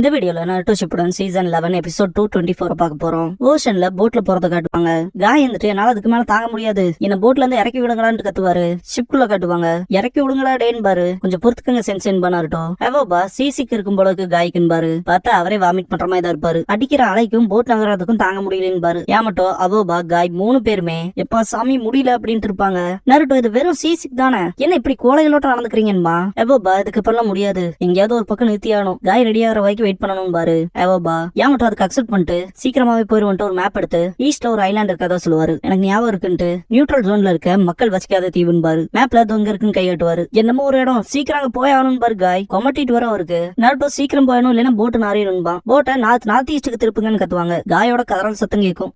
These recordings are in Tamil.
இந்த வீடியோல நருட்டோ ஷிப்புடன் சீசன் 11 எபிசோட் 224 பார்க்க போறோம். ஓஷன்ல போட்ல போறத காட்டுவாங்க. காய் வந்துட்டு என்னால அதுக்கு மேல தாங்க முடியாது, என்ன போட்ல இருந்து இறக்கி விடுங்களான்னு கத்துவாரு. ஷிப்குள்ள காட்டுவாங்க. இறக்கி விடுங்களா டேன் பாரு, கொஞ்சம் பொறுத்துக்கங்க சென்சேன் நருட்டோ. அவோபா சிசிக்கு இருக்கும் போலக்கு காய்க்குன்னு பாரு. பார்த்தா அவரே வாமிட் பண்ற மாதிரி தான் இருப்பாரு. அடிக்கிற அலைக்கும் போட் நகரத்துக்கும் தாங்க முடியலன்னு பாரு. யாமட்டோ அவோபா காய் 3 பேருமே எப்பா சாமி முடியல அப்படின்ட்டு இருப்பாங்க. நருட்டோ இது வெறும் சிசிக்கு தானே, என்ன இப்படி கோழைகளோட நடந்துக்கிறீங்கம்மா? அவோபா இதுக்கப்புறம் முடியாது, எங்கேயாவது ஒரு பக்கம் நிறுத்தி ஆகணும். காய் ரெடி ஆகிற வரைக்கும் வெயிட் பண்ணணும் பாரு. அவோபா யாமட்டோ அதுக்கு அக்செப்ட் பண்ணிட்டு சீக்கிரமாவே போயிருவன்ட்டு ஒரு மேப் எடுத்து ஈஸ்ட்ல ஒரு ஐலாண்ட் இருக்கதா சொல்லுவாரு. எனக்கு ஞாபகம் இருக்குன்ட்டு நியூட்ரல் ஜோன்ல இருக்க மக்கள் வசிக்காத தீவுன்னு பாரு. மேப்ல தொங்க இருக்குன்னு கையாட்டுவாரு. என்னமோ ஒரு இடம் சீக்கிரம் போய் ஆகணும் பாரு. காய் கொமட்டிட்டு வர அவருக்கு. நருட்டோ சீக்கிரம் போயணும் இல்லைன்னா போட்டு நாரிடும்பா. போட்டை நார்த் ஈஸ்டுக்கு திருப்புங்கன்னு கத்துவாங்க. காயோட கதறல் சத்தம் கேட்கும்.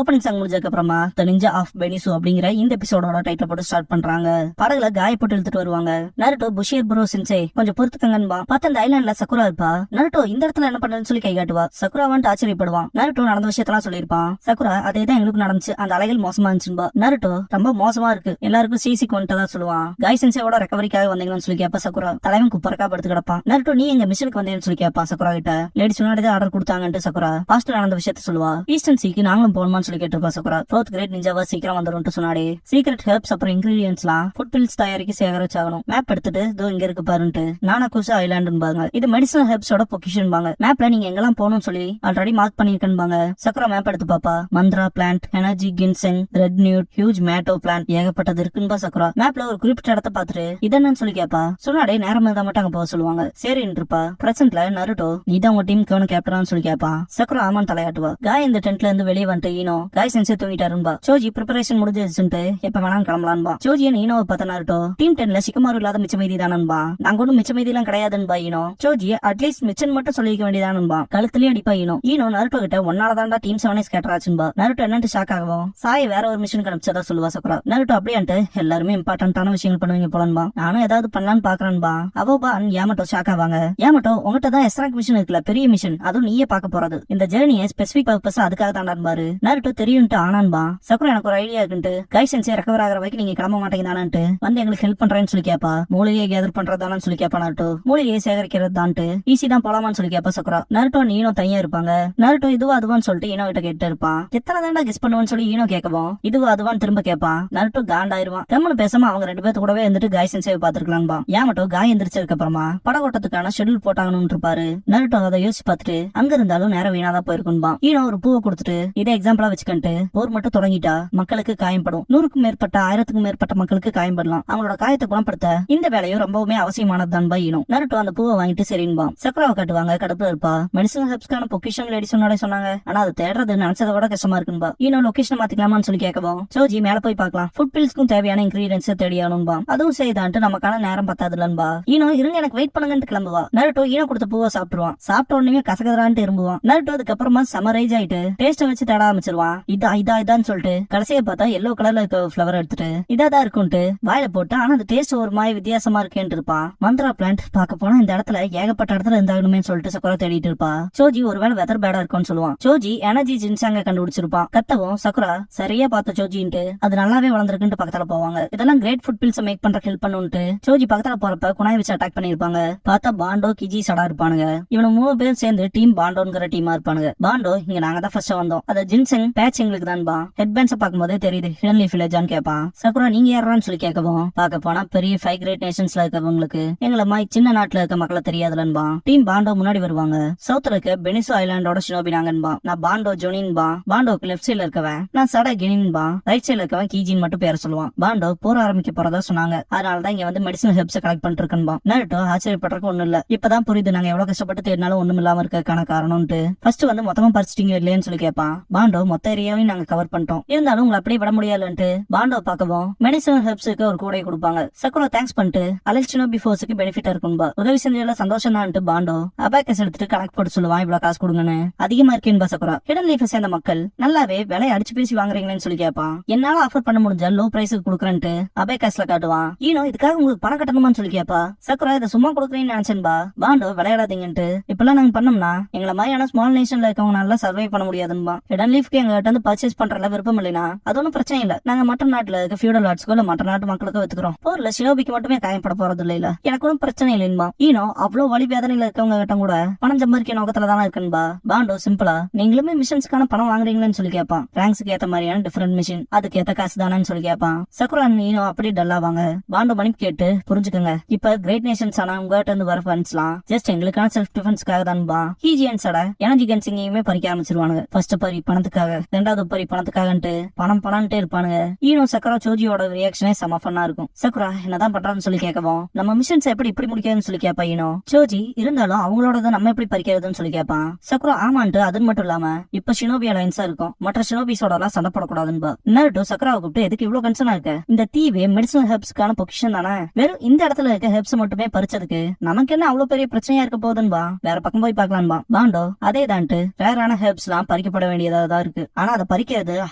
ஓப்பனிங் சாங் முடிஞ்சதுக்கு அப்புறமா தி நிஞ்சா ஆஃப் பெனிசு அப்படிங்கிற இந்த எபிசோடோட டைட்டில் போட்டு ஸ்டார்ட் பண்றாங்க. படகுல காய போட்டு இழுத்துட்டு வருவாங்க. நருட்டோ புஷியர் ப்ரோ சென்சே கொஞ்சம் பொறுத்துக்கங்கன்பா. பார்த்த அந்த ஐலாண்ட்ல சக்குரா இருப்பா. நருட்டோ இந்த இடத்துல என்ன பண்றேன்னு சொல்லி கை காட்டுவா. சக்குரா வந்துட்டு ஆச்சரியப்படுவான். நருட்டோ நடந்த விஷயத்தெல்லாம் சொல்லியிருப்பான். சக்குரா அதேதான் எங்களுக்கு நடந்துச்சு, அந்த அலைகள் மோசமா இருந்துச்சுன்பா. நருட்டோ ரொம்ப மோசமா இருக்கு, எல்லாருக்கும் சிசிக்கு வந்துட்டதா சொல்லுவான். காய் சென்சேவோட ரெக்கவரிக்காக வந்தீங்கன்னு சொல்லி கேப்பா. சக்குரா தலைவன் குப்பரக்கா படுத்து கிடப்பான். நருட்டோ நீ எங்க மிஷனுக்கு வந்தேன்னு சொல்லி கேப்பா சக்குரா கிட்ட. லேடிஸ் முன்னாடி ஆர்டர் கொடுத்தாங்கன்ட்டு சக்குரா பாஸ்ட் நடந்த விஷயத்த சொல்லுவா. ஈஸ்டர்ன் சீக்கு நாங்களும் போகணுமான்னு சொல்லி கேட்டிருப்பா சக்குரா. 4th கிரேட் நிஞ்சாவா சீக்கிரம் வந்துடும் சொன்னாடி. சீக்ரெட் ஹெர்ப்ஸ் அப்புறம் இன்கிரீடியன்ட்ஸ்லாம் ஃபுட் பில்ஸ் தயாரிக்க சேகரிச்சாகணும். மேப் எடுத்துட்டு இதோ இங்க இருக்கு பாருன்ட்டு நானாகுசா ஐலாண்டுன்னு பாங்க. இது மெடிசனல் ஹெர்ப்ஸோட பொசிஷன் பாங்க. மேப்ல நீங்க எங்கெல்லாம் போகணும்னு சொல்லி ஆல்ரெடி மார்க் பண்ணிருக்கேன்னு பாங்க. சக்கரா மேப் எடுத்து பாப்பா. மந்த்ரா plant, energy ginseng, red newt, huge மேட்டோ பிளான்ட் ஏகப்பட்டது இருக்குன்னு சக்கரா. மேப்ல ஒரு குறிப்பிட்ட இடத்த பாத்துட்டு இதென்னு சொல்லி கேப்பா. சொன்னாடே நேரம் இருந்தா மட்டும் அங்க போக சொல்லுவாங்க. சரின்னு இருப்பா. பிரசன்ட்ல நருட்டோ நீதான் உங்க டீம் கவனம் கேப்டரான்னு சொல்லி கேப்பா. சக்கரா ஆமான்னு தலையாட்டுவா. காய் இந்த டென்ட்ல இருந்து வெளியே வந்துட்டு ஈனோ காய் சென்சே தூங்கிட்டாருன்பா. சோஜி ப்ரிப்பரேஷன் முடிஞ்சிருச்சுட்டு எப்ப வேணாலும் கிளம்பலான்பா. சோஜியை ஈனோவை பார்த்த நருட்டோ டீம் 10ல சிக்கமாரு இல்லாத மிச்ச மீதி தானன்பா. நாங்க ஒன்னும் மிச்ச மீதி எல்லாம் கிடையாதுன்பா. ஈனோ சோஜியை அட்லீஸ்ட் மிச்சன் மட்டும் சொல்லிக்க வேண்டியதானுன்பா. கழுத்துலயும் அடிப்பா ஈனோ. ஈனோ நருட்டோ கிட்ட ஒன்னாலதான்டா டீம் 7 கேட்டராச்சுன்பா. நருட்டோ என்னன்ட்டு ஷாக் ஆகும். சாய வேற ஒரு மிஷன் அனுப்பிச்சதா சொல்லுவா சக்கரா. நருட்டோ அப்படியான்ட்டு எல்லாருமே இம்பார்ட்டன்டான விஷயங்கள் பண்ணுவீங்க போலன்பா. நானும் ஏதாவது பண்ணலான்னு பாக்குறேன்பா. அவபா யாமட்டோ ஷாக் ஆவாங்க. யாமட்டோ உங்ககிட்ட தான் எஸ்ராக் மிஷன் இருக்குல்ல, பெரிய மிஷன், அதுவும் நீயே பாக்க போறது. இந்த ஜெர்னியை ஸ்பெசிபிக் பர்பஸ் அதுக்காக தாண்டாரு. நருட்டோ தெரியும்ட்டு ஆனான்பா. சக்குரா எனக்கு ஒரு ஐடியா இருக்குன்ட்டு காய் சென்சே ரெக்கவர் ஆகிற வரைக்கும் நீங்க கிளம்ப மாட்டேங்கிறானு வந்து எங்களுக்கு ஹெல்ப் பண்றேன்னு சொல்லி கேப்பா. மூலிகையை கேதர் பண்றதானு சொல்லி கேப்பா. நருட்டோ மூலிகையை சேகரிக்கிறது தான்ட்டு ஈஸி தான் போலாமான்னு சொல்லி கேப்பா சக்குரா. நருட்டோ ஈனோ தனியா இருப்பாங்க. நருட்டோ இதுவா அதுவான்னு சொல்லிட்டு ஈனோ கிட்ட கேட்டு இருப்பான். எத்தனை தாண்டா கெஸ் பண்ணுவான்னு சொல்லி ஈனோ கேட்கவும் இதுவா அதுவான்னு திரும்ப கேட்பான். நருட்டோ காண்டாயிருவான். கம்மனு பேசாம அவங்க 2 பேர்த்து கூடவே வந்துட்டு காய் சென்சே பாத்துருக்கலாம்பா. யாமட்டோ காய் எந்திரிச்சதுக்கு அப்புறமா படகோட்டத்துக்கான ஷெட்யூல் போட்டாங்கன்னு இருப்பாரு. நருட்டோ அதை யோசிச்சு பார்த்துட்டு அங்க இருந்தாலும் நேரம் வீணாதான் போயிருக்கும்பா. ஈனோ ஒரு பூவை கொடுத்துட்டு இதை எக்ஸாம்பிளா வச்சுக்கிட்டு போர் மட்டும் தொடங்கிட்டா மக்களுக்கு காயம்படும். 100க்கும் மேற்பட்ட 1000க்கும் மேற்பட்ட மக்களுக்கு காயம்படலாம். அவங்களோட காயத்தை குணப்படுத்த இந்த வேலையும் ரொம்பவுமே அவசியமானதுதான் ஈனோ. நருட்டோ அந்த பூவை வாங்கிட்டு சரின்பா. சக்கராவை காட்டுவாங்க. கடுப்புல இருப்பா. மெடிசனல் ஹெர்ப்ஸ்க்கான பொக்கிஷன் லேடி சொன்னாங்க. ஆனா அது தேடுறது நினைச்சதை விட கஷ்டமா இருக்குன்பா. ஈனோ லொகேஷன் மாத்திக்கலாமான்னு சொல்லி கேட்கவும் சோஜி மேல போய் பார்க்கலாம், ஃபுட் பில்ஸ்க்கும் தேவையான இன்கிரீடியன்ஸ் தேடியானும்பா. அதுவும் செய்தான்ட்டு நமக்கான நேரம் பத்தாதுலன்பா. ஈனோ இருங்க எனக்கு வெயிட் பண்ணுங்கன்னு கிளம்புவா. நருட்டோ ஈனோ கொடுத்த பூவை சாப்பிடுவான். சாப்பிட்ட உடனே கசகதரான்ட்டு இரும்புவான். நருட்டோ அதுக்கப்புறமா சமரைஸ் ஆயிட்டு டேஸ்ட் வச்சு தேட ஆரம்பிச்சிருவான். இதான்னு சொல்லிட்டு கடைசியை பார்த்தா எல்லோ கலர்ல இருக்க ஃபிளவர் எடுத்துட்டு இதாதான் இருக்கும்ட்டு வாயில போட்டு, ஆனா அந்த டேஸ்ட் ஒரு மாதிரி வித்தியாசமா இருக்கேன்னு இருப்பான். மந்த்ரா பிளான்ட் பார்க்க போனா இந்த இடத்துல ஏகப்பட்ட இடத்துல இருந்தாகணுமே சொல்லிட்டு சக்குரா தேடிட்டு இருப்பா. சோஜி ஒருவேளை வெதர் பேடா இருக்கும்னு சொல்லுவான். சோஜி எனர்ஜி ஜின்சாங்க கண்டுபிடிச்சிருப்பான். கத்தவும் சக்குரா சரியா பார்த்த சோஜின்ட்டு அது நல்லாவே வளர்ந்துருக்குன்ட்டு பக்கத்துல போவாங்க. இதெல்லாம் கிரேட் ஃபுட் பில்ஸ் மேக் பண்ற ஹெல்ப் பண்ணுன்ட்டு சோஜி பக்கத்துல போறப்ப குணாய் வச்சு அட்டாக் பண்ணிருப்பாங்க. பார்த்தா பாண்டோ கிஜி சடா இருப்பானுங்க. இவனு 3 பேர் சேர்ந்து டீம் பாண்டோங்கிற டீமா இருப்பானுங்க. பாண்டோ இங்க நாங்க தான் ஃபர்ஸ்ட் வந்தோம், அது ஜின்செங் பேட்ச் எங்களுக்கு தான்பா. ஹெட் பேண்ட்ஸ் பார்க்கும்போதே தெரியுது ஹிடன் லீஃப் வில்லேஜான்னு கேட்பான். சக்குரா நீங்க யாரான்னு சொல்லி கேட்கவும் பார்க்க போனா பெரிய 5 கிரேட் நேஷன்ஸ்ல இருக்கவங்களுக்கு எங்களை மாதிரி சின்ன நாட்டுல இருக்க மக்களை தெரியாதுலன்பா. டீம் பாண்டோ முன்னாடி வருவாங்க. சவுத்ல இருக்க பெனிசோ ஐலாண்டோட ஷினோபி நாங்கன்பா. நான் பாண்டோ ஜோனின்பா. பாண்டோக்கு லெஃப்ட் சைட்ல இருக்கவன் நான் சட கெனின்பா. ரைட் சைட்ல இருக்கவன் கீஜின் மட்டும் பேர சொல்லுவான். பாண்டோ போற ஆரம்பிக்க போறதா சொன்னாங்க, அதனாலதான் இங்க வந்து மெடிசனல் ஹெர்ப்ஸ் கலெக்ட் பண்ணிட்டு இருக்கன்பா. நருட்டோ ஆச்சரியப்படுறதுக்கு ஒண்ணும் இல்ல, இப்பதான் புரியுது நாங்க எவ்வளவு கஷ்டப்பட்டு தேடினாலும் ஒண்ணும் இல்லாம இருக்கான காரணம்ட்டு. ஃபர்ஸ்ட் வந்து மொத்தமா பறிச்சிட்டீங்க இல்லையன்னு சொல்லி கேட்பான். பாண்டோ மொத்த ஏரியாவையும் நாங்க கவர் பண்ணிட்டோம். இருந்தாலும் உங்களை அப்படியே விட முடியாதுன்ட்டு பாண்டோ பார்க்கவும் மெடிசனல் ஹெல்ப்ஸுக்கு ஒரு கூடையை கொடுப்பாங்க. சக்குரா தேங்க்ஸ் பண்ணிட்டு அலெக்ஸ் ஷினோபி ஃபோர்ஸுக்கு பெனிஃபிட்டா இருக்கும்பா. உதவி செஞ்சதுல சந்தோஷம் தான்ட்டு பாண்டோ அபாக்கஸ் எடுத்துட்டு கணக்கு போட்டு சொல்லுவான், இவ்வளவு காசு கொடுங்கன்னு. அதிகமா இருக்கேன்பா சக்குரா. ஹிடன் லீஃப் சேர்ந்த மக்கள் நல்லாவே விலையை அடிச்சு பேசி வாங்குறீங்களேன்னு சொல்லி கேட்பான். என்னால ஆஃபர் பண்ண முடிஞ்ச லோ பிரைஸுக்கு கொடுக்குறேன்ட்டு அபாக்கஸ்ல காட்டுவான். ஈனோ இதுக்காக உங்களுக்கு பணம் கட்டணுமான்னு சொல்லி கேப்பா. சக்குரா இதை சும்மா கொடுக்குறேன்னு நினைச்சேன்பா. பாண்டோ விளையாடாதீங்கன்ட்டு இப்பெல்லாம் நாங்க பண்ணோம்னா எங்களை மாதிரியான ஸ்மால் நேஷன்ல இருக்கவங்க நல்லா சர்வை பண்ண முடியாதுன்பா. ஹிடன் லீஃப்க்கு எங்க கிட்ட வந்து பர்ச்சேஸ் பண்றதுல விருப்பம் இல்லைனா அது ஒன்னும் பிரச்சனை இல்ல. நாங்க மற்ற நாட்டுல இருக்க ஃபியூடல் ஆர்ட்ஸ்க்கோ இல்ல மற்ற நாட்டு மக்களுக்கு வித்துக்கிறோம். போர்ல ஷினோபிக்கு மட்டுமே காயப்பட போறது இல்ல. எனக்கு ஒன்றும் பிரச்சனை இல்லைன்பா. ஈனோ அவ்வளவு வழி வேதனையில இருக்கவங்க கிட்ட கூட பணம் சம்பாதிக்க நோக்கத்துல தானே இருக்குன்பா. பாண்டோ சிம்பிளா நீங்களுமே மிஷன்ஸ்க்கான பணம் வாங்குறீங்களேன்னு சொல்லி கேட்பான். ரேங்க்ஸ்க்கு ஏத்த மாதிரியான டிஃபரெண்ட் மிஷின் அதுக்கு ஏத்த காசு தானேன்னு சொல்லி கேட்பான். சக்குரா ஈனோ அப்படி டல்லாவாங்க. பாண்டோ மணிக்கு கேட்டு புரிஞ்சுக்கங்க, இப்ப கிரேட் நேஷன்ஸ் ஆனா உங்ககிட்ட இருந்து வர ஃபண்ட்ஸ்லாம் ஜஸ்ட் எங்களுக்கான செல்ஃப் டிஃபென்ஸ்க்காக தான்பா. ஹீஜியன்ஸோட எனர்ஜி கன்சிங்கையுமே பறிக்க ஆரம்பிச்சிருவானுங்க. ஃபர்ஸ்ட் பறி பணத்துக்காக, ரெண்டாவது பறி பணத்துக்காகன்ட்டு பணம்ட்டே இருப்பானுங்க. ஈனோ சக்குரா சோஜியோட ரியாக்ஷனே செம ஃபன்னா இருக்கும். சக்குரா என்னதான் பண்றான்னு சொல்லி கேட்கவும் நம்ம மிஷன்ஸ் எப்படி இப்படி முடிக்கிறதுன்னு சொல்லி கேட்பா ஈனோ. சோஜி இருந்தாலும் அவங்களோட நம்ம எப்படி பறிக்கிறதுன்னு சொல்லி கேட்பான். சக்குரா ஆமான்ட்டு அது மட்டும் இல்லாம இப்ப ஷினோபி அலைன்ஸா இருக்கும், மற்ற ஷினோபிஸோட எல்லாம் சண்டை போடக்கூடாதுன்னு. நருட்டோ சக்குராவை கூப்பிட்டு எதுக்கு இவ்வளவு கன்சர்னா இருக்க? இந்த தீவே மெடிசனல் ஹெர்ப்ஸ்க்கான பொசிஷன் தானே, வெறும் இந்த இடத்துல இருக்க ஹெர்ப்ஸ் மட்டுமே பறிச்சதுக்கு நமக்கு என்ன அவ்வளவு பெரிய பிரச்சனையா இருக்க போகுதுன்பா. வேற பக்கம் போய் பாக்கலான்பா. பாண்டோ அதே தான்ட்டு ரேரான ஹெர்ப்ஸ் எல்லாம் பறிக்கப்பட வேண்டியதா இருக்கு, ஆனா அதை பறிக்கிறது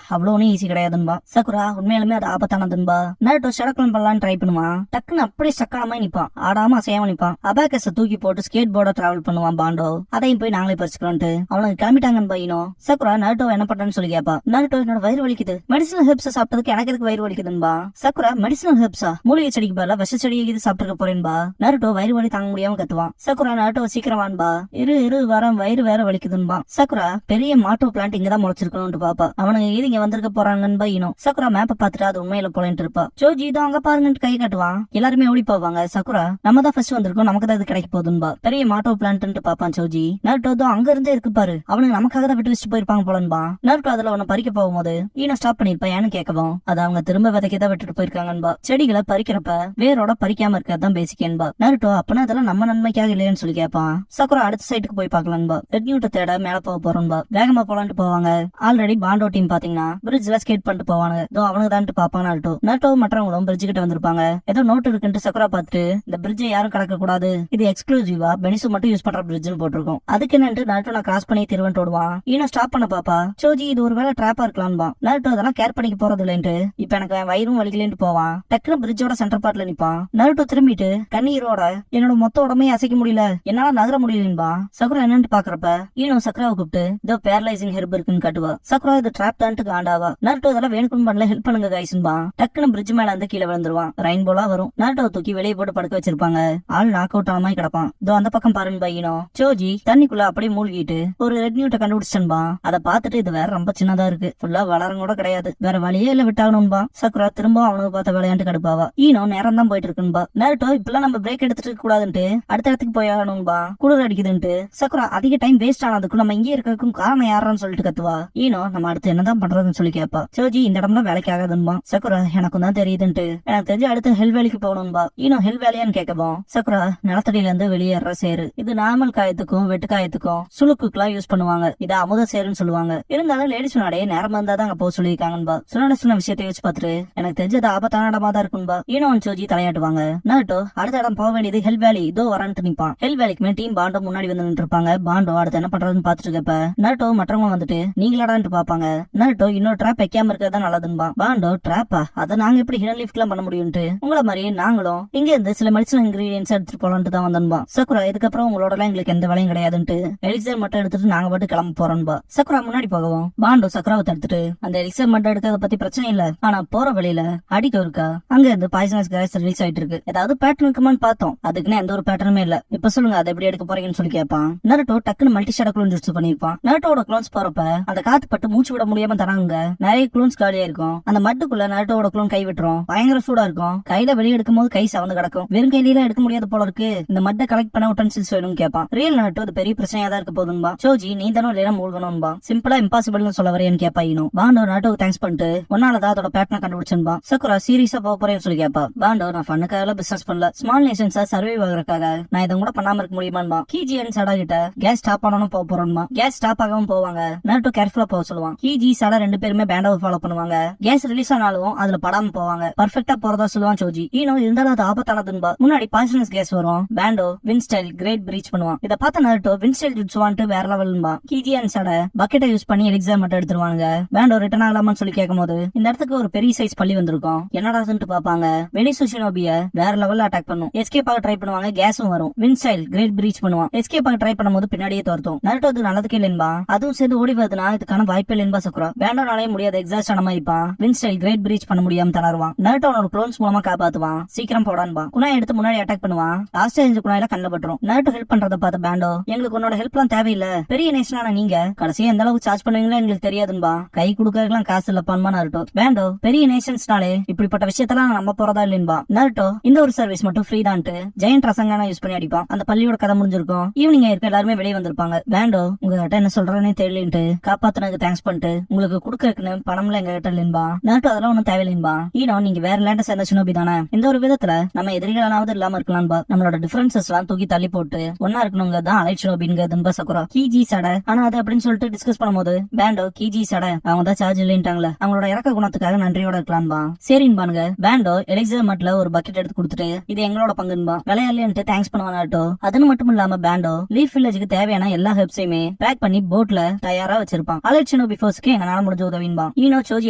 அவ்வளவு ஈஸி கிடையாதுன்பா. சக்குரா உண்மையிலுமே அது ஆபத்தானதுன்பா. நருட்டோ ஷடக்லம் பண்ணலான்னு ட்ரை பண்ணுவான். டக்குன்னு அப்படியே சக்காலமா நிப்பான், ஆடாம அசையாம நிப்பான். அபாக்கஸ தூக்கி போட்டு ஸ்கேட் போர்ட டிராவல் பண்ணுவான் பாண்டோ. அதையும் போய் நாங்களே பறிச்சுக்கிறோம்ட்டு அவனுக்கு கிளம்பிட்டாங்கன்னு பையனோ. சக்குரா நருட்டோ என்ன பண்றேன்னு சொல்லி கேப்பா. நருட்டோ என்னோட வயிறு வலிக்குது, மெடிசனல் ஹெர்ப்ஸ் சாப்பிட்டதுக்கு எனக்கு எதுக்கு வயிறு வலிக்குதுன்பா. சக்குரா மெடிசனல் ஹெர்ப்ஸா, மூலிகை செடிக்கு பதிலா விஷ செடியை இது சாப்பிட்டு போறேன்பா. நருட்டோ வயிறு வலி தாங்க முடியாம கத்துவான். Sakura Naruto சீக்கிரமான்பா. இரு வரம் வயிறு வேற வலிக்குதுன்பா. சக்குரா பெரிய மாட்டோ பிளான்ட் இங்கதான் முளைச்சிருக்கணும்னு பாப்பா. அவனுங்க இது இங்க வந்திருக்க போறாங்கன்னு பையனும். சக்குரா மேப்ப பாத்துட்டு அது உண்மையில போலன்ட்டு இருப்பா. ஜோஜி இதோ அங்க பாருங்கன்னு கை காட்டுவான். எல்லாருமே ஓடி போவாங்க. சக்குரா நம்ம தான் ஃபர்ஸ்ட் வந்திருக்கோம், நமக்கு தான் இது கிடைக்க போகுதுன்பா. பெரிய மாட்டோ பிளான்ட் பாப்பான் ஜோஜி. நருட்டோ தான் அங்க இருந்தே இருக்கு பாரு, அவனுக்கு நமக்காக தான் விட்டு வச்சுட்டு போயிருப்பாங்க போலன்பா. நருட்டோ அதுல அவனை பறிக்க போகும்போது ஈனோ ஸ்டாப் பண்ணிருப்பா. ஏன்னு கேட்கவும் அது அவங்க திரும்ப விதைக்கதான் விட்டுட்டு போயிருக்காங்கன்பா. செடிகளை பறிக்கிறப்ப வேரோட பறிக்காம இருக்கதான் பேசிக் என்பா. நருட்டோ அப்பனா அதெல்லாம் நம்ம நன்மைக்காக இல்லையான்னு சொல்லி கேட்பான். சக்குரா அடுத்த சைட்டுக்கு போய் பாக்கலான்பா. ரெட் நியூட்டை தேட மேல போக போறோம்பா. வேகமா போலான்ட்டு போவாங்க. ஆல்ரெடி பாண்டோ டீம் பாத்தீங்கன்னா பிரிட்ஜ்ல ஸ்கேட் பண்ணிட்டு போவானுங்க. இதோ அவனுக்கு தான் பாப்பாங்க. நருட்டோ மற்றவங்களும் பிரிட்ஜ் கிட்ட வந்திருப்பாங்க. ஏதோ நோட்டு இருக்குன்ட்டு சக்குரா பார்த்துட்டு இந்த பிரிட்ஜை யாரும் கடக்க கூடாது, இது எக்ஸ்க்ளூசிவா பெனிசு மட்டும் யூஸ் பண்ற பிரிட்ஜ்னு போட்டிருக்கோம், அதுக்கு என்னன்ட்டு நருட்டோ நான் கிராஸ் பண்ணி திருவன்ட்டு ஓடுவான். ஈனோ ஸ்டாப் பண்ண பாப்பா. சோஜி இது ஒரு வேலை டிராப்பா இருக்கலாம்பா. நருட்டோ அதெல்லாம் கேர் பண்ணிக்க போறது இல்லைன்ட்டு இப்ப எனக்கு வயிறும் வலிக்கலன்ட்டு போவான். டக்குனு பிரிட்ஜோட சென்டர் பார்ட்ல நிப்பான். நருட்டோ திரும்பிட்டு கண்ணீரோட என்னோட மொத்த உடமையை அசைக்க முடியல, என்னால நகர முடியலன்பா. சக்குரா என்னன்னு பாக்குறப்ப ஈனோ சக்குராவை கூப்பிட்டு இதோ பேரலைசிங் ஹெர்ப் இருக்குன்னு காட்டுவா. சக்குரா இது டிராப் தான்ட்டு காண்டாவா. நருட்டோ இதெல்லாம் வேணுக்கும் பண்ணல, ஹெல்ப் பண்ணுங்க கைஸ்ன்பா. டக்குனு பிரிட்ஜ் மேல வந்து கீழே விழுந்துருவான். ரெயின்போலா வரும். நருட்டோ தூக்கி வெளியே போட்டு படுக்க வச்சிருப்பாங்க. ஆள் நாக் அவுட் ஆன மாதிரி கிடப்பான். இதோ அந்த பக்கம் பாருன்னு பையனோ. சோஜி தண்ணிக்குள்ள அப்படியே மூழ்கிட்டு ஒரு ரெட் நியூட்டை கண்டுபிடிச்சன்பா. அதை பார்த்துட்டு இது வேற ரொம்ப சின்னதா இருக்கு, ஃபுல்லா வளரம் கூட கிடையாது, வேற வழியே இல்ல விட்டாகணும்பா. சக்குரா திரும்ப அவனுக்கு பார்த்த விளையாண்டு கடுப்பாவா. ஈனோ நேரம் தான் போயிட்டு இருக்குன்பா. நருட்டோ இப்பெல்லாம் நம்ம பிரேக் எடுத்துட்டு இருக்க கூடாதுன்ட்டு அடுத்த இடத்துக்கு போயாகணும்பா. குளிர் அடிக்குதுன்ட்டு. சக்குரா அதிக டைம் வேஸ்ட் ஆனதுக்கும் நம்ம இங்கே இருக்கிறதுக்கும் காரணம் யாரான்னு சொல்லிட்டு கத்துவா. ஈனோ நம்ம அடுத்து என்னதான் பண்றதுன்னு சொல்லி கேப்பா. சோஜி இந்த இடம்லாம் வேலைக்கு ஆகாதுன்பா. சக்குரா எனக்கும் தான் தெரியுதுன்ட்டு எனக்கு தெரிஞ்சு அடுத்து ஹெல் வேலைக்கு போகணும்பா. ஈனோ ஹெல் வேலையான்னு கேட்கவும் சக்குரா நிலத்தடியில இருந்து வெளியேற சேரு, இது நார்மல் காயத்துக்கும் வெட்டு காயத்துக்கும் சுளுக்குலாம் யூஸ் பண்ணுவாங்க, இதை அமுத சேருன்னு சொல்லுவாங்க. இருந்தாலும் லேடிஸ் முன்னாடியே நேரம் வந்தா தான் அங்க போக சொல்லியிருக்காங்கன்பா. சொன்ன விஷயத்தை வச்சு பார்த்துட்டு எனக்கு தெரிஞ்சது ஆபத்தான இடமா தான் இருக்கும்பா. ஈனோ சோஜி தலையாட்டுவாங்க. நருட்டோ அடுத்த இடம் போக வேண்டியது ஹெல் வேலி, இதோ வரன்ட்டு நிப்பான். ஹெல் வேலைக்குமே டீம் பாண்டோ முன்னாடி வந்து நின்று இருப்பாங்க. பாண்டோ அடுத்து என்ன பண்றதுன்னு பாத்துட்டு இருக்கப்ப நருட்டோ மற்றவங்க வந்துட்டு நீங்களாடான்ட்டு பாப்பாங்க. நருட்டோ இன்னொரு ட்ராப் வைக்காம இருக்கிறதா நல்லதுன்பா. பாண்டோ ட்ராப்பா, அதை நாங்க எப்படி ஹிடன் லிஃப்ட் எல்லாம் பண்ண முடியும்ட்டு உங்களை மாதிரி நாங்களும் இங்க இருந்து சில மெடிசனல் இன்கிரீடியன்ஸ் எடுத்துட்டு போலான்ட்டு தான் வந்தோம்பா. சக்குரா இதுக்கப்புறம் உங்களோட எல்லாம் எங்களுக்கு எந்த வேலையும் கிடையாதுன்ட்டு எலிக்சர் மட்டும் எடுத்துட்டு நாங்க பாட்டு கிளம்ப போறோம்பா. சக்குரா முன்னாடி போகவும் பாண்டோ சக்குராவை தடுத்துட்டு அந்த எலிக்சர் மட்டும் எடுக்கிறத பத்தி பிரச்சனை இல்ல, ஆனா போற வழியில அடிக்க இருக்கா அங்க இருந்து பாய்சனஸ் கேஸ் ரிலீஸ் ஆயிட்டு இருக்கு, ஏதாவது பேட்டர்ன் இருக்குமான்னு பார்த்தோம், அதுக்குன்னு எந்த ஒரு பேட்டர்னுமே இல்ல, இப்ப சொல்லுங்க அதை எப்படி எடுக்க போறீங்கன்னு சொல்லி கேட்பான். நருட்டோ டக்குன்னு மல்டி ஷேட க்ளோன்ஸ் யூஸ் பண்ணிருப்பான். நருட்டோட க்ளோன்ஸ் போறப்ப அந்த காத்து பட்டு மூச்சு விட முடியாம தராங்க. நிறைய க்ளோன்ஸ் காலியா இருக்கும். அந்த மட்டுக்குள்ள நருட்டோட க்ளோன் கை விட்டுரும். பயங்கர சூடா இருக்கும். கையில வெளியே எடுக்கும் போது கை சவந்து கிடக்கும். வெறும் கையில எடுக்க முடியாத போல இருக்கு, இந்த மட்டை கலெக்ட் பண்ண உட்டன்சில்ஸ் வேணும்னு கேட்பான். ரியல் நருட்டோ அது பெரிய பிரச்சனையா தான் இருக்க போதும்பா. சோஜி நீ தானோ இல்லையா மூழ்கணும்பா. சிம்பிளா இம்பாசிபிள்னு சொல்ல வரேன்னு கேப்பா. பாண்டோ நருட்டோக்கு தேங்க்ஸ் பண்ணிட்டு ஒன்னாலதான் அதோட பேட்டர்னை கண்டுபிடிச்சா. சக்குரா சீரியஸா போக போறேன்னு சொல்லி கேப்பா. பாண்டோ நான் ஃபன்னுக்காக பிசினஸ் பண்ணல, ஸ்மால் நேஷன்ஸா சர்வைவ் ஆகிறதுக்காக நான் இதை கூட பண்ணாம இருக்க முடியுமா. கீஜியன் சடா கிட்ட கேஸ் ஸ்டாப் ஆனாலும் போக போறோம்மா. கேஸ் ஸ்டாப் ஆகவும் போவாங்க. நருட்டோ கேர்ஃபுல்லா போக சொல்லுவான். கீஜி சடா 2 பேருமே பேண்டோவை ஃபாலோ பண்ணுவாங்க. கேஸ் ரிலீஸ் ஆனாலும் அதுல படாம போவாங்க. பர்ஃபெக்ட்டா போறதா சொல்லுவான் சோஜி. ஈனோ இருந்தாலும் அது ஆபத்தானதுன்பா. முன்னாடி பாய்சனஸ் கேஸ் வரும். பேண்டோ வின்ஸ்டைல் கிரேட் பிரீச் பண்ணுவான். இத பார்த்த நருட்டோ வின்ஸ்டைல் ஜுட்சுவான்ட்டு வேற லெவல்ன்பா. கீஜி அண்ட் சட பக்கெட்டை யூஸ் பண்ணி எலிக்ஸர் மட்டும் எடுத்துருவாங்க. பேண்டோ ரிட்டர்ன் ஆகலாமான்னு சொல்லி கேட்கும்போது இந்த இடத்துக்கு ஒரு பெரிய சைஸ் பள்ளி வந்திருக்கும். என்னடாதுன்னு பாப்பாங்க. வெனிசு ஷினோபிய வேற லெவல்ல அட்டாக் பண்ணும். எஸ்கேப் ஆக ட்ரை பண்ணுவாங்க. கேஸும் வரும். வின்ஸ்டைல் கிரேட் பிரீச் பண்ணுவான். எஸ்கேப் ஆக ட்ரை பண்ணும்போது பின்னாடியே தோர்த்தும். நருட்டோ அது நல்லதுக்கே இல்லைன்பா. அதுவும் சேர்ந்து ஓடி வருதுன்னா இதுக்கான வாய்ப்பே இல்லைன்பா சக்குரா. பேண்டோனாலே முடியாத எக்ஸாஸ்ட் ஆன மாதிரி இருப்பான். வின்ஸ்டைல் கிரேட் பிரீச் பண்ண முடியாம தளருவான். நருட்டோ அவனோட க்ளோன்ஸ் மூலமா காப்பாத்துவான். சீக்கிரம் போடான்பா. குனாய் எடுத்து முன்னாடி அட்டாக் பண்ணுவான். லாஸ்ட் ரேஞ்ச் குனாயில கண்ணில் பட்டுரும். நருட்டோ ஹெல்ப் பண்றத பார்த்த பேண்டோ எங்களுக்கு உன்னோட ஹெல்ப்லாம் தேவையில்லை. பெரிய நேஷனான நீங்க கடைசியா எந்த அளவுக்கு சார்ஜ் பண்ணுவீங்களா எங்களுக்கு தெரியாதுன்பா. கை கொடுக்கறதுலாம் காசு இல்லப்பான்பா நருட்டோ. பேண்டோ பெரிய நேஷன்ஸ்னாலே இப்படிப்பட்ட விஷயத்தெல்லாம் நம்ம போறதா இல்லைன்பா. நருட்டோ இந்த ஒரு சர்வீஸ் மட்டும் ஃப்ரீ தான்ட்டு ஜெயண்ட் ரசங்கான யூஸ் பண்ணி அடிப்பான். அந்த பள்ளியோட கதை முடிஞ்சிருக்கும். ஈவினிங் ஆயிருக்கும். எல்லாருமே வெளியே வந்திருப்பாங்க. பேண்டோ உங்ககிட்ட என்ன சொல்றேன்னு தெரியலன்ட்டு காப்பாத்துனதுக்கு தேங்க்ஸ் பண்ணிட்டு உங்களுக்கு குடுக்கறதுன்னு பணம்ல எங்க கிட்ட இல்லைன்பா. நருட்டோ அதெல்லாம் ஒன்னும் தேவையில்லைன்பா. ஈனோ நீங்க வேற லேண்ட சேர்ந்த ஷினோபி தானே. இந்த ஒரு விதத்துல நம்ம எதிரிகளாவது இல்லாம இருக்கலாம்பா. நம்மளோட டிஃபரன்சஸ் எல்லாம் தூக்கி தள்ளி போட்டு ஒன்னா இருக்கணுங்க தான் அலைட் ஷினோபின்னுங்க சக்குரா. கீஜி சட ஆனா அது அப்படின்னு சொல்லிட்டு டிஸ்கஸ் பண்ணும்போது பேண்டோ கீஜி சட அவங்க தான் சார்ஜ் இல்லைன்ட்டாங்களே அவங்களோட இறக்க குணத்துக்காக நன்றியோட இருக்கலாம்பா. சரின்பானுங்க. பேண்டோ எலிக்ஸர் மட்ல ஒரு பக்கெட் எடுத்து கொடுத்துட்டு இது எங்களோட பங்குன்பா விளையாடலன்ட்டு தேங்க்ஸ் பண்ணுவான் நருட்டோ. அதுன்னு மட்டும் இல்லாம பேண்டோ லீஃப் வில்லேஜுக்கு தேவையான எல்லா ஹெல்ப்ஸையுமே பேக் பண்ணி போட்ல தயாரா வச்சிருப்பான். அலைட் ஷினோபி ஃபோர்ஸ்க்கு எங்களால முடிஞ்ச உதவின்பா. ஈனோ சோஜி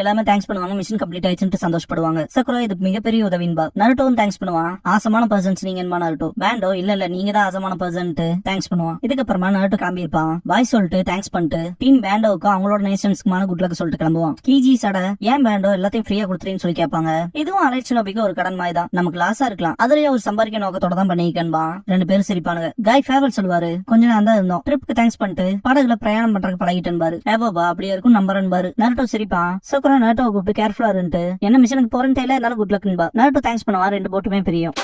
எல்லாமே தேங்க்ஸ் பண்ணுவாங்க. மிஷன் கம்ப்ளீட் ஆயிடுச்சுன்னு சந்தோஷப்படுவாங்க. சக்குரா இது மிகப்பெரிய உதவின்பா. நருட்டோவும் தேங்க்ஸ் பண்ணுவான். ஆசமான பர்சன்ஸ் நீங்கன்பா நருட்டோ. பேண்டோ இல்ல நீங்க தான் ஆசமான பர்சன் தேங்க்ஸ் பண்ணுவான். இதுக்கப்புறமா நருட்டோ கிளம்பியிருப்பான். பாய் சொல்லிட்டு தேங்க்ஸ் பண்ணிட்டு டீம் பேண்டோவுக்கு அவங்களோட நேஷன்ஸ்க்குமான குட் லக் சொல்லிட்டு கிளம்புவான். கீஜி சட ஏன் பேண்டோ எல்லாத்தையும் ஃப்ரீயா கொடுத்துறேன்னு சொல்லி கேட்பாங்க. இதுவும் அலைட் ஷினோபிக்கு ஒரு கடன் மாதிரி தான். நமக்கு லாஸா இருக்கலாம். அதுலயே ஒரு சம்பாதிக்க நோக்கத்தோட தான் பண்ணிக்கன்பா. 2 பேரும் சிரிப்பானுங்க. காய் ஃபேவல் சொல்லுவாரு கொஞ்ச நேரம் தான் இருந்தோம். ட்ரிப்புக்கு தேங்க்ஸ் பண்ணிட்டு படகுல பிரயாணம் பண்றதுக்கு பழகிட்டேன் பாரு. ஏபோபா அப்படியே இருக்கும் நம்பரன் பாரு. நருட்டோ சிரிப்பான். சக்குரா நருட்டோ கூப்பிட்டு கேர்ஃபுல்லா இருந்துட்டு என்ன மிஷனுக்கு போறேன்னு தெரியல எல்லாரும் குட் லக்ன்பா. நருட்டோ தேங்க்ஸ் பண்ணுவா. 2 போட்டுமே பிரியும்.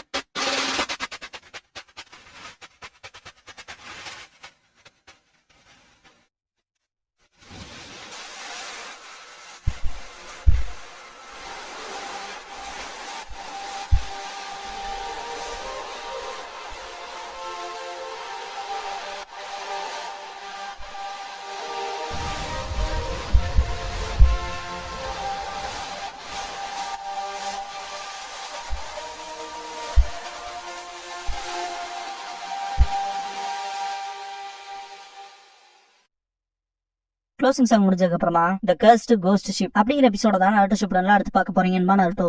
க்ளோசிங் சாங் முடிஞ்சதுக்கு அப்புறமா தி கர்ஸ்ட் கோஸ்ட் ஷிப் அப்படிங்கிற எபிசோட தான் நருட்டோ ஷிப்ல அடுத்து பார்க்க போறீங்கன்னு நருட்டோ.